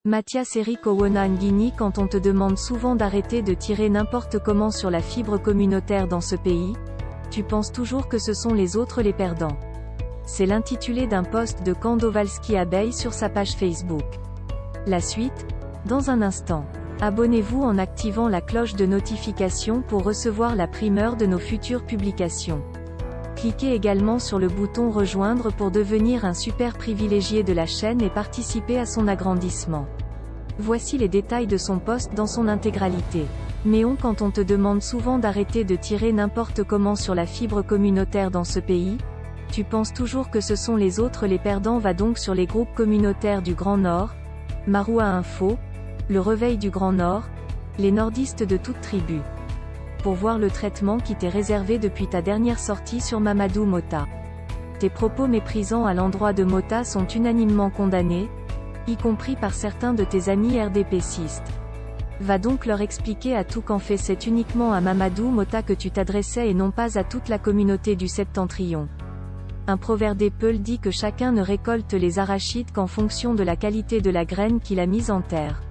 Mathias Eric Owona Nguini. Quand on te demande souvent d'arrêter de tirer n'importe comment sur la fibre communautaire dans ce pays, tu penses toujours que ce sont les autres les perdants. C'est l'intitulé d'un post de Kandowalski Abeille sur sa page Facebook. La suite, dans un instant. Abonnez-vous en activant la cloche de notification pour recevoir la primeur de nos futures publications. Cliquez également sur le bouton Rejoindre pour devenir un super privilégié de la chaîne et participer à son agrandissement. Voici les détails de son post dans son intégralité. Méon. Quand on te demande souvent d'arrêter de tirer n'importe comment sur la fibre communautaire dans ce pays, tu penses toujours que ce sont les autres les perdants. Va donc sur les groupes communautaires du Grand Nord, Maroua Info, le Réveil du Grand Nord, les nordistes de toute tribu, pour voir le traitement qui t'est réservé depuis ta dernière sortie sur Mamadou Mota. Tes propos méprisants à l'endroit de Mota sont unanimement condamnés, y compris par certains de tes amis RDPcistes. Va donc leur expliquer à tout qu'en fait c'est uniquement à Mamadou Mota que tu t'adressais et non pas à toute la communauté du Septentrion. Un proverbe Peul dit que chacun ne récolte les arachides qu'en fonction de la qualité de la graine qu'il a mise en terre.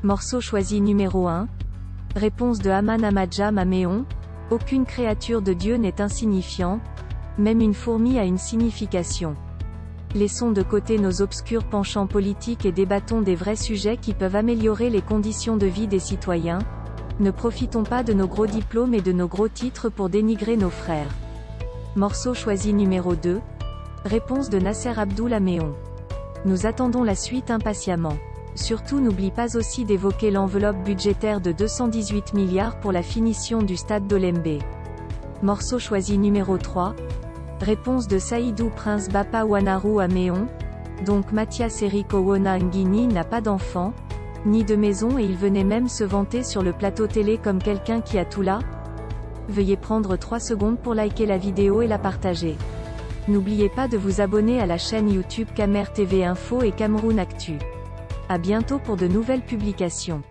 Morceau choisi numéro 1. Réponse de Aman Amadjam à Méon. Aucune créature de Dieu n'est insignifiante, même une fourmi a une signification. Laissons de côté nos obscurs penchants politiques et débattons des vrais sujets qui peuvent améliorer les conditions de vie des citoyens. Ne profitons pas de nos gros diplômes et de nos gros titres pour dénigrer nos frères. Morceau choisi numéro 2. Réponse de Nasser Abdoul à Méon. Nous attendons la suite impatiemment. Surtout n'oublie pas aussi d'évoquer l'enveloppe budgétaire de 218 milliards pour la finition du stade d'Olembe. Morceau choisi numéro 3. Réponse de Saïdou Prince Bapa Wanaru à Méon. Donc Mathias Eric Owona Nguini n'a pas d'enfant, ni de maison et il venait même se vanter sur le plateau télé comme quelqu'un qui a tout là. Veuillez prendre 3 secondes pour liker la vidéo et la partager. N'oubliez pas de vous abonner à la chaîne YouTube Camer TV Info et Cameroun Actu. À bientôt pour de nouvelles publications.